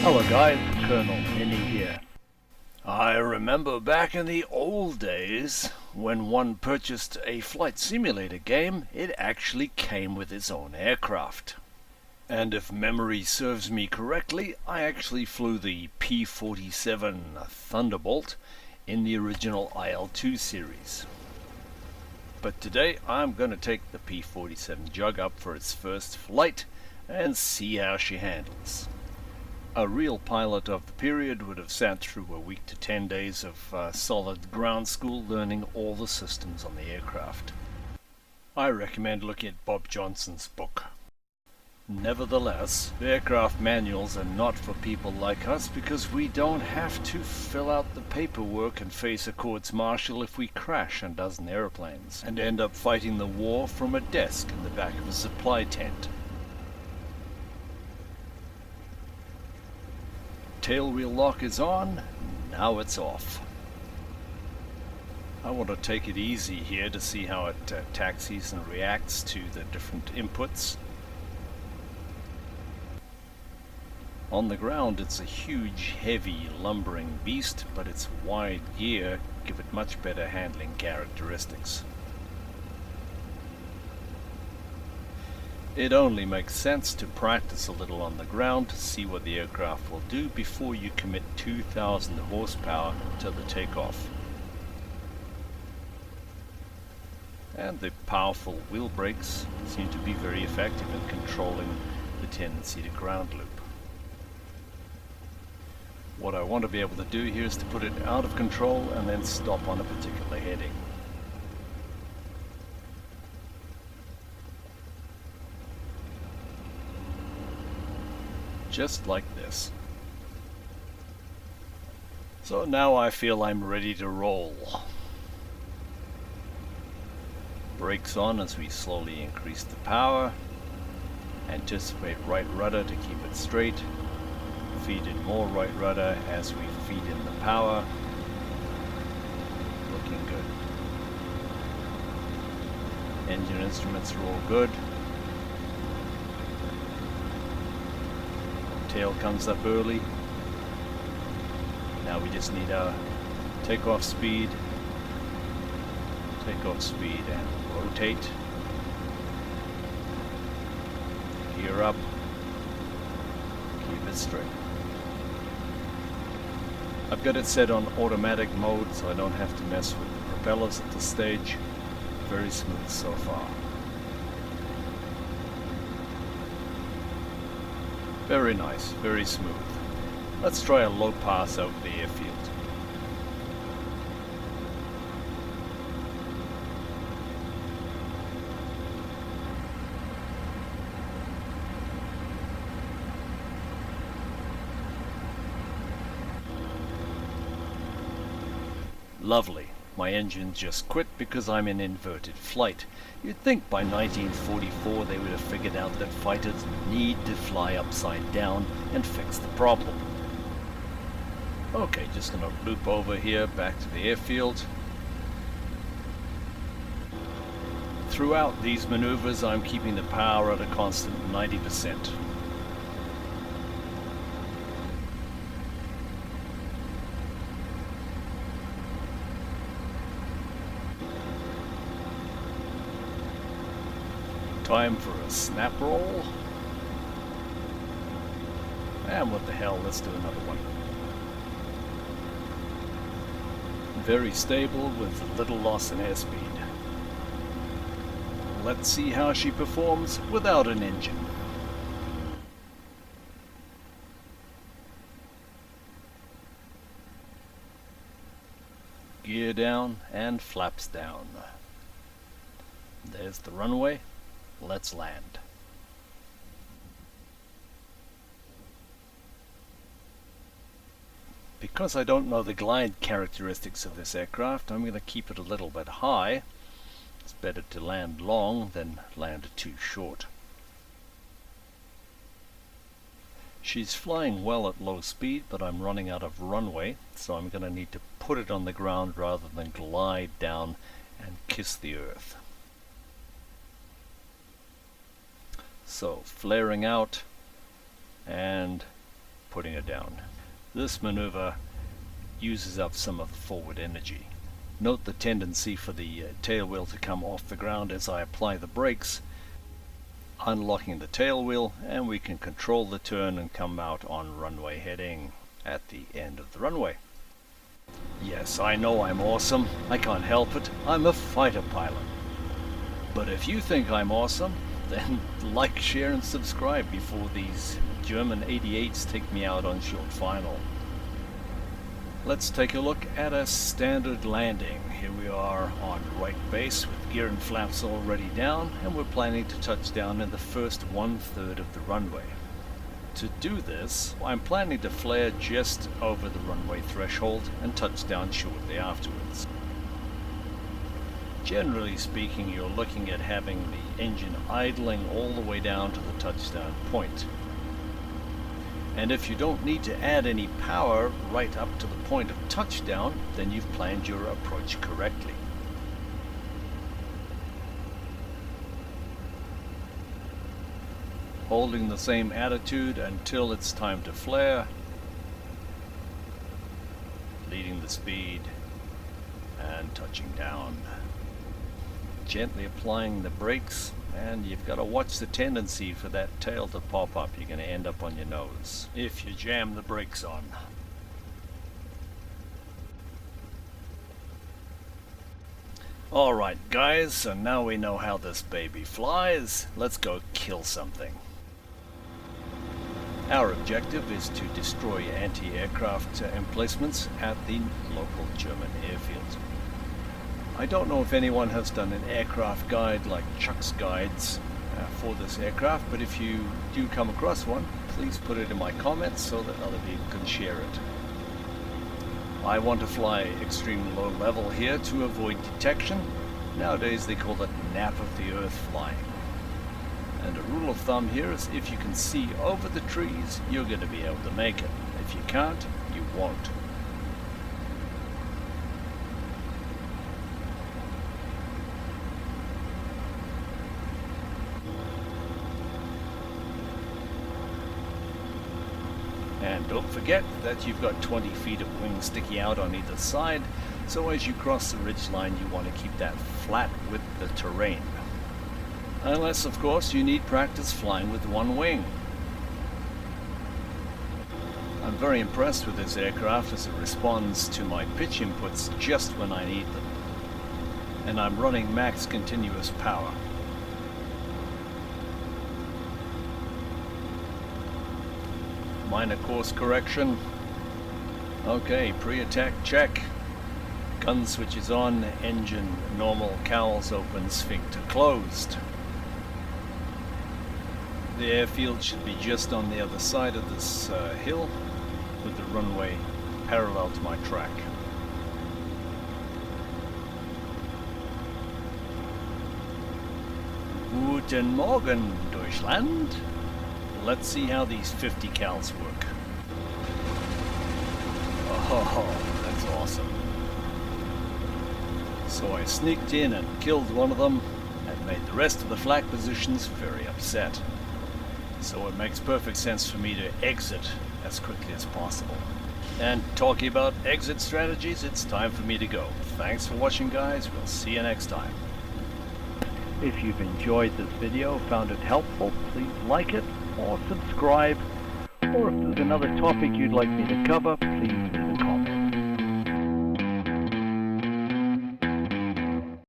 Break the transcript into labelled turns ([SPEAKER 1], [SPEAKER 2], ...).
[SPEAKER 1] Hello guys, Colonel Ninny here. I remember back in the old days, when one purchased a flight simulator game, it actually came with its own aircraft. And if memory serves me correctly, I actually flew the P-47 Thunderbolt in the original IL-2 series. But today I'm going to take the P-47 Jug up for its first flight and see how she handles. A real pilot of the period would have sat through a week to 10 days of solid ground school learning all the systems on the aircraft. I recommend looking at Bob Johnson's book. Nevertheless, aircraft manuals are not for people like us because we don't have to fill out the paperwork and face a courts-martial if we crash a dozen airplanes and end up fighting the war from a desk in the back of a supply tent. Tail wheel lock is on, now it's off. I want to take it easy here to see how it taxis and reacts to the different inputs. On the ground it's a huge, heavy, lumbering beast, but its wide gear give it much better handling characteristics. It only makes sense to practice a little on the ground to see what the aircraft will do before you commit 2,000 horsepower to the takeoff. And the powerful wheel brakes seem to be very effective in controlling the tendency to ground loop. What I want to be able to do here is to put it out of control and then stop on a particular heading. Just like this. So now I feel I'm ready to roll. Brakes on as we slowly increase the power. Anticipate right rudder to keep it straight. Feed in more right rudder as we feed in the power. Looking good. Engine instruments are all good. Tail comes up early. Now we just need our takeoff speed and rotate. Gear up. Keep it straight. I've got it set on automatic mode so I don't have to mess with the propellers at this stage. Very smooth so far. Very nice, very smooth. Let's try a low pass over the airfield. Lovely. My engine just quit because I'm in inverted flight. You'd think by 1944 they would have figured out that fighters need to fly upside down and fix the problem. Okay, just gonna loop over here back to the airfield. Throughout these maneuvers I'm keeping the power at a constant 90%. Time for a snap roll. And what the hell, let's do another one. Very stable with little loss in airspeed. Let's see how she performs without an engine. Gear down and flaps down. There's the runway. Let's land. Because I don't know the glide characteristics of this aircraft, I'm going to keep it a little bit high. It's better to land long than land too short. She's flying well at low speed, but I'm running out of runway, so I'm going to need to put it on the ground rather than glide down and kiss the earth. So flaring out and putting her down. This maneuver uses up some of the forward energy. Note the tendency for the tail wheel to come off the ground as I apply the brakes, unlocking the tail wheel, and we can control the turn and come out on runway heading at the end of the runway. Yes, I know I'm awesome. I can't help it. I'm a fighter pilot. But if you think I'm awesome, then like, share and subscribe before these German 88s take me out on short final. Let's take a look at a standard landing. Here we are on right base with gear and flaps already down, and we're planning to touch down in the first 1/3 of the runway. To do this, I'm planning to flare just over the runway threshold and touch down shortly afterwards. Generally speaking, you're looking at having the engine idling all the way down to the touchdown point. And if you don't need to add any power right up to the point of touchdown, then you've planned your approach correctly. Holding the same attitude until it's time to flare, leading the speed and touching down. Gently applying the brakes, and you've got to watch the tendency for that tail to pop up. You're going to end up on your nose if you jam the brakes on. Alright guys, so now we know how this baby flies. Let's go kill something. Our objective is to destroy anti-aircraft emplacements at the local German airfield. I don't know if anyone has done an aircraft guide like Chuck's guides for this aircraft, but if you do come across one, please put it in my comments so that other people can share it. I want to fly extremely low level here to avoid detection. Nowadays they call it nap of the earth flying. And a rule of thumb here is if you can see over the trees, you're going to be able to make it. If you can't, you won't. And don't forget that you've got 20 feet of wing sticking out on either side, so as you cross the ridgeline you want to keep that flat with the terrain. Unless, of course, you need practice flying with one wing. I'm very impressed with this aircraft as it responds to my pitch inputs just when I need them. And I'm running max continuous power. Minor course correction. Okay, pre-attack check. Gun switches on, engine normal, cowls open, sphincter closed. The airfield should be just on the other side of this hill, with the runway parallel to my track. Guten Morgen, Deutschland. Let's see how these 50 cals work. Oh, that's awesome. So I sneaked in and killed one of them and made the rest of the flak positions very upset. So it makes perfect sense for me to exit as quickly as possible. And talking about exit strategies, it's time for me to go. Thanks for watching guys, we'll see you next time. If you've enjoyed this video, found it helpful, please like it or subscribe. Or if there's another topic you'd like me to cover, please